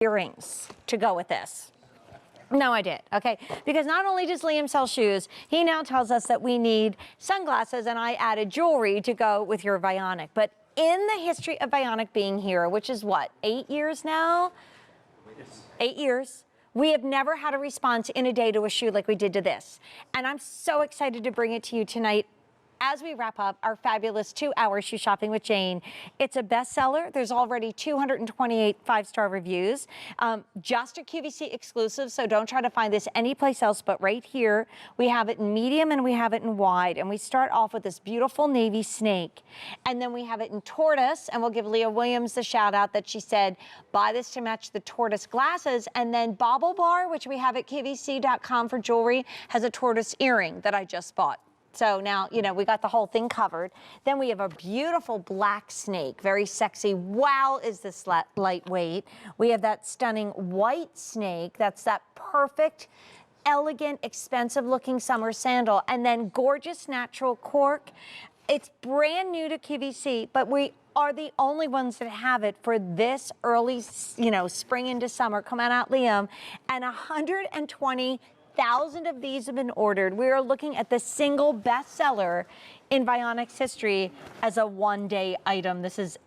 earrings to go with this. No, I did. Okay, because not only does Liam sell shoes, he now tells us that we need sunglasses, and I added jewelry to go with your Vionic. But in the history of Vionic being here, which is what, 8 years now? Yes. 8 years. We have never had a response in a day to a shoe like we did to this. And I'm so excited to bring it to you tonight as we wrap up our fabulous 2-hour shoe shopping with Jane. It's a bestseller. There's already 228 five-star reviews. Just a QVC exclusive, so don't try to find this anyplace else but right here. We have it in medium and we have it in wide. And we start off with this beautiful navy snake. And then we have it in tortoise, and we'll give Leah Williams the shout out that she said, buy this to match the tortoise glasses. And then Bauble Bar, which we have at QVC.com for jewelry, has a tortoise earring that I just bought. So now, you know, we got the whole thing covered. Then we have a beautiful black snake, very sexy. Wow, is this lightweight. We have that stunning white snake. That's that perfect, elegant, expensive looking summer sandal. And then gorgeous natural cork. It's brand new to QVC, but we are the only ones that have it for this early, you know, spring into summer. Come on out, Liam. And 120,000 of these have been ordered. We are looking at the single bestseller in Vionic's history as a one-day item. This is,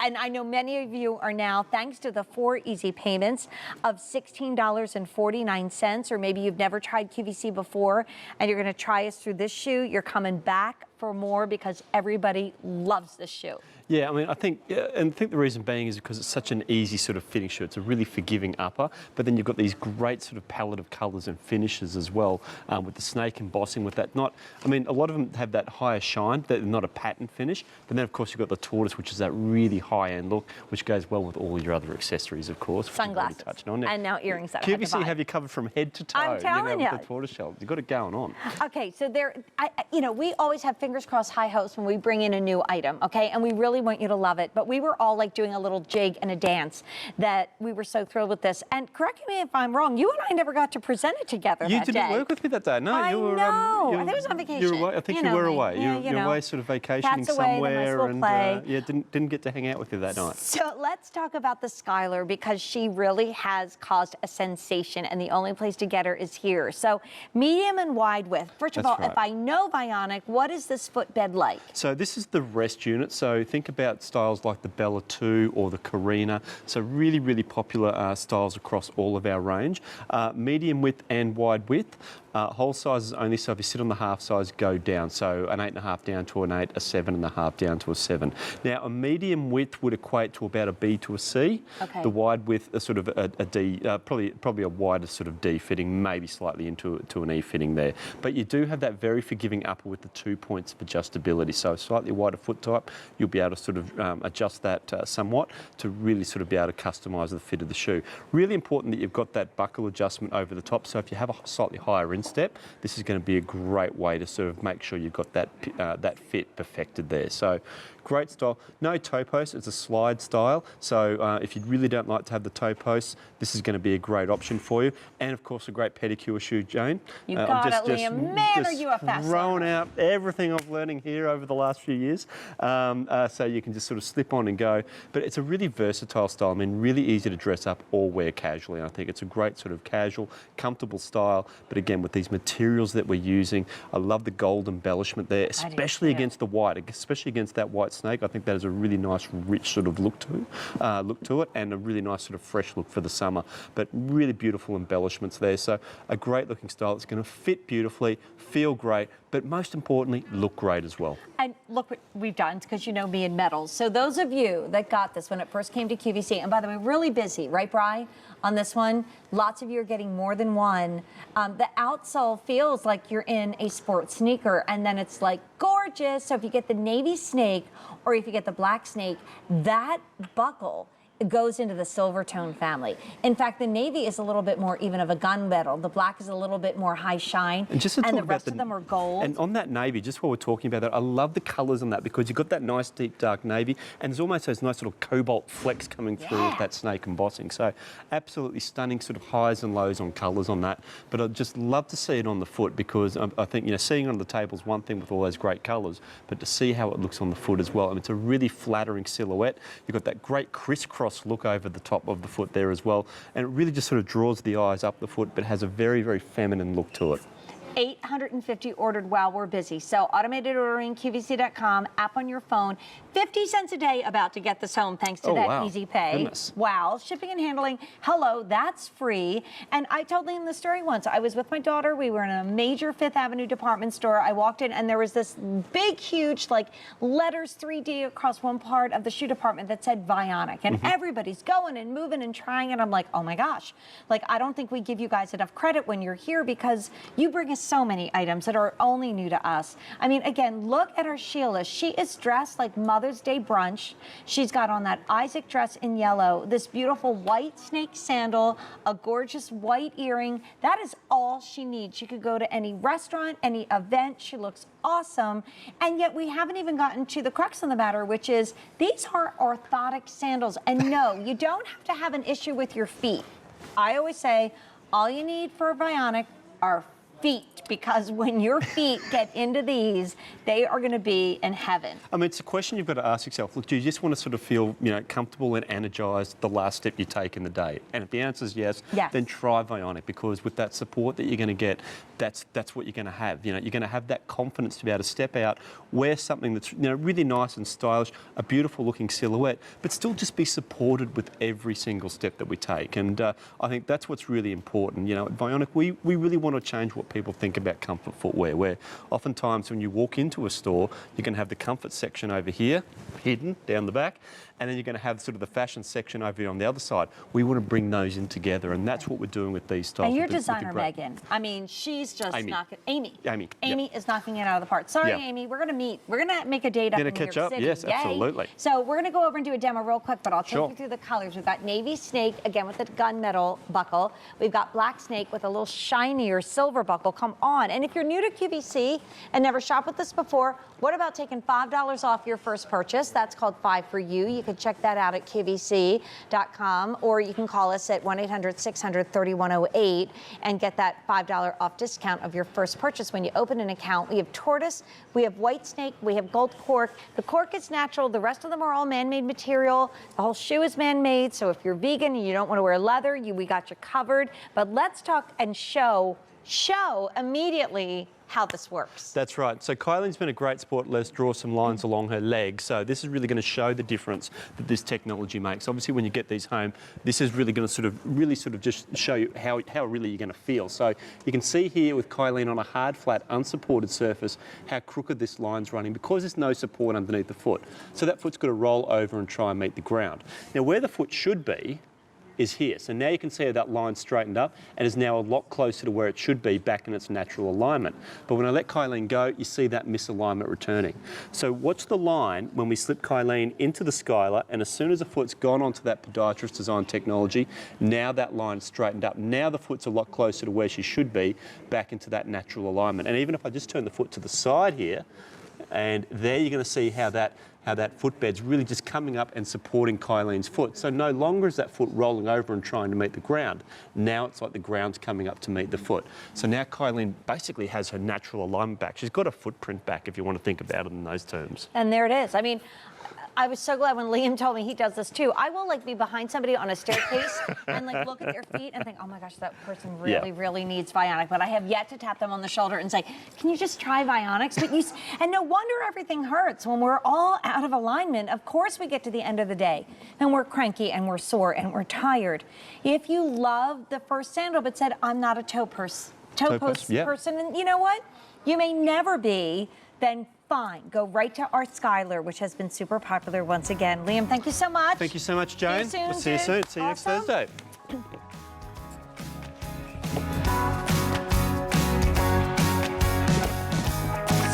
and I know many of you are now, thanks to the 4 easy payments of $16.49, or maybe you've never tried QVC before and you're going to try us through this shoe. You're coming back for more because everybody loves this shoe. Yeah, I mean, I think the reason being is because it's such an easy sort of fitting shoe. It's a really forgiving upper, but then you've got these great sort of palette of colours and finishes as well, with the snake embossing with that. I mean, a lot of them have that higher shine, that not a pattern finish, but then of course you've got the tortoise, which is that really high-end look, which goes well with all your other accessories, of course. Sunglasses, touched on. and now earrings that QVC have you covered from head to toe. I'm telling you. With the tortoise shell. You've got it going on. Okay, so you know, we always have fingers crossed high hopes when we bring in a new item, okay? And we really want you to love it. But we were all like doing a little jig and a dance that we were so thrilled with this. And correct me if I'm wrong, you and I never got to present it together that day. You didn't work with me that day. No, I were. I think it was on vacation. I think you were away. Yeah, you're away sort of vacationing somewhere, and yeah, didn't get to hang out with you that night. So let's talk about the Skylar, because she really has caused a sensation, and the only place to get her is here. So medium and wide width. First of all, if I know Vionic, what is this footbed like? So this is the rest unit. So think about styles like the Bella 2 or the Carina. So really, really popular styles across all of our range. Medium width and wide width. Whole sizes only, so if you sit on the half size, go down. So an 8.5 down to an 8, a 7.5 down to a 7. Now, a medium width would equate to about a B to a C. Okay. The wide width, sort of a D, probably a wider sort of D fitting, maybe slightly into an E fitting there. But you do have that very forgiving upper with the 2 points of adjustability. So a slightly wider foot type, you'll be able to sort of adjust that somewhat to really sort of be able to customise the fit of the shoe. Really important that you've got that buckle adjustment over the top. So if you have a slightly higher instep, this is going to be a great way to sort of make sure you've got that that fit perfected there. So great style. No toe post, it's a slide style. So if you really don't like to have the toe posts, this is going to be a great option for you. And of course, a great pedicure shoe, Jane. You got it, Liam. Man, are you a fast throwing out everything I'm learning here over the last few years. So you can just sort of slip on and go. But it's a really versatile style. I mean, really easy to dress up or wear casually. I think it's a great sort of casual, comfortable style. But again, with these materials that we're using, I love the gold embellishment there, especially against the white, especially against that white snake. I think that is a really nice, rich sort of look to it, and a really nice sort of fresh look for the summer. But really beautiful embellishments there. So a great looking style. It's going to fit beautifully, feel great, but most importantly, look great as well. And look what we've done, because you know me in metals. So those of you that got this when it first came to QVC, and by the way, really busy, right, Bri, on this one? Lots of you are getting more than one. The outsole feels like you're in a sports sneaker, and then it's like gorgeous. So if you get the navy snake or if you get the black snake, that buckle goes into the silver tone family. In fact, the navy is a little bit more even of a gunmetal. The black is a little bit more high shine, and the rest of them are gold. And on that navy, just while we're talking about that, I love the colours on that, because you've got that nice deep dark navy, and there's almost those nice little cobalt flecks coming through with that snake embossing. So absolutely stunning sort of highs and lows on colours on that. But I'd just love to see it on the foot, because I think, you know, seeing it on the table is one thing with all those great colours, but to see how it looks on the foot as well. And it's a really flattering silhouette. You've got that great crisscross gloss look over the top of the foot there as well. And it really just sort of draws the eyes up the foot, but has a very, very feminine look to it. 850 ordered while we're busy. So automated ordering, QVC.com, app on your phone. 50 cents a day about to get this home thanks to that wow. easy pay. Goodness. Wow. Shipping and handling, hello, that's free. And I told Liam the story once. I was with my daughter. We were in a major Fifth Avenue department store. I walked in and there was this big, huge, like letters 3D across one part of the shoe department that said Vionic. And everybody's going and moving and trying. And I'm like, oh my gosh. Like, I don't think we give you guys enough credit when you're here because you bring us so many items that are only new to us. I mean, again, look at our Sheila. She is dressed like Mother's Day brunch. She's got on that Isaac dress in yellow, this beautiful white snake sandal, a gorgeous white earring. That is all she needs. She could go to any restaurant, any event. She looks awesome. And yet we haven't even gotten to the crux of the matter, which is these are orthotic sandals. And no, you don't have to have an issue with your feet. I always say all you need for a Vionic are feet, because when your feet get into these, they are going to be in heaven. I mean, it's a question you've got to ask yourself. Look, do you just want to sort of feel, you know, comfortable and energized the last step you take in the day? And if the answer is yes, then try Vionic, because with that support that you're going to get, that's what you're going to have. You know, you're going to have that confidence to be able to step out, wear something that's, you know, really nice and stylish, a beautiful looking silhouette, but still just be supported with every single step that we take. And I think that's what's really important. You know, at Vionic, we really want to change what people think about comfort footwear, where oftentimes when you walk into a store, you're going to have the comfort section over here, hidden down the back, and then you're going to have sort of the fashion section over here on the other side. We want to bring those in together, and that's what we're doing with these styles. And your designer, Megan, I mean, she's just knocking... Amy yep. is knocking it out of the park. Sorry, Amy, we're going to meet. We're going to make a date up in New York City. Yes, absolutely. So we're going to go over and do a demo real quick, but I'll take you through the colors. We've got navy snake, again, with the gunmetal buckle. We've got black snake with a little shinier silver buckle. Come on. And if you're new to QVC and never shopped with us before, what about taking $5 off your first purchase? That's called 5 for You. You can check that out at QVC.com, or you can call us at 1-800-600-3108 and get that $5 off discount of your first purchase when you open an account. We have tortoise, we have white snake, we have gold cork. The cork is natural. The rest of them are all man-made material. The whole shoe is man-made, so if you're vegan and you don't want to wear leather, we got you covered. But let's talk and show immediately how this works. That's right. So Kylene's been a great sport. Let's draw some lines along her leg. So this is really going to show the difference that this technology makes. Obviously, when you get these home, this is really going to really just show you how really you're going to feel. So you can see here with Kylene on a hard, flat, unsupported surface, how crooked this line's running because there's no support underneath the foot. So that foot's got to roll over and try and meet the ground. Now, where the foot should be is here. So now you can see how that line straightened up and is now a lot closer to where it should be, back in its natural alignment. But when I let Kylene go, you see that misalignment returning. So watch the line when we slip Kylene into the Skylar, and as soon as the foot's gone onto that podiatrist design technology, now that line's straightened up. Now the foot's a lot closer to where she should be, back into that natural alignment. And even if I just turn the foot to the side here, and there you're going to see how that footbed's really just coming up and supporting Kylene's foot. So no longer is that foot rolling over and trying to meet the ground. Now it's like the ground's coming up to meet the foot. So now Kylene basically has her natural alignment back. She's got a footprint back, if you want to think about it in those terms. And there it is. I mean, I was so glad when Liam told me he does this too. I will be behind somebody on a staircase and look at their feet and think, oh my gosh, that person really needs Vionic. But I have yet to tap them on the shoulder and say, can you just try Vionics? And no wonder everything hurts when we're all out of alignment. Of course we get to the end of the day and we're cranky and we're sore and we're tired. If you love the first sandal but said, I'm not a toe post person, and you know what? You may never be, then fine. Go right to our Skylar, which has been super popular once again. Liam, thank you so much. Thank you so much, Jane. See you soon. We'll see you soon. See you next Thursday.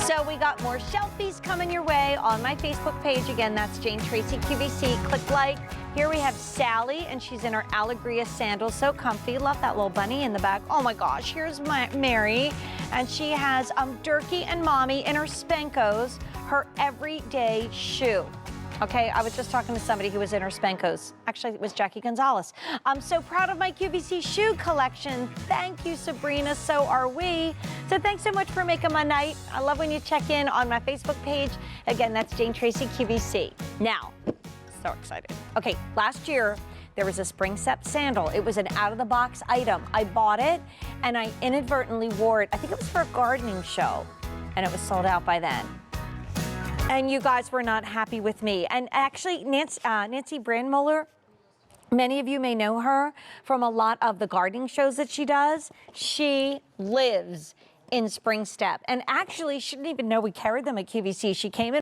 So we got more shelfies coming your way on my Facebook page. Again, that's Jane Tracy QVC. Click like. Here we have Sally, and she's in her Allegria sandals. So comfy. Love that little bunny in the back. Oh my gosh, here's Mary. And she has Durkee and Mommy in her Spenkos, her everyday shoe. Okay, I was just talking to somebody who was in her Spenkos. Actually, it was Jackie Gonzalez. I'm so proud of my QVC shoe collection. Thank you, Sabrina. So are we. So thanks so much for making my night. I love when you check in on my Facebook page. Again, that's Jane Tracy QVC. Now, So excited. Okay, last year, there was a spring step sandal. It was an out-of-the-box item. I bought it, and I inadvertently wore it. I think it was for a gardening show, and it was sold out by then. And you guys were not happy with me. And actually, Nancy Brandmuller, many of you may know her from a lot of the gardening shows that she does. She lives in spring step. And actually, she didn't even know we carried them at QVC. She came in